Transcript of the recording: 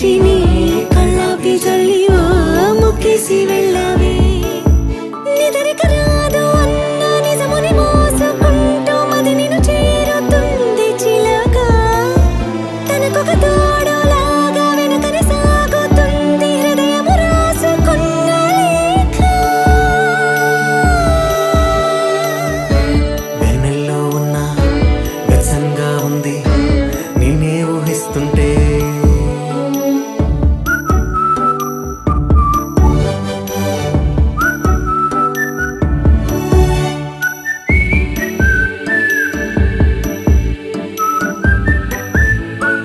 సాక్షిని కళ్ళాపి చల్లి ముక్కేసి వెళ్ళావే నిదరిక రాదు అన్న నిజముని మోసుకుంటూ మది నిన్ను చేరుతుంది చిలక తనకొక తోడులాగా వెనుకని సాగుతుంది హృదయము రాసుకున్న లేఖ వెన్నెల్లో ఉన్న వెచ్చంగా ఉంది నిన్నే ఊహిస్తుంటే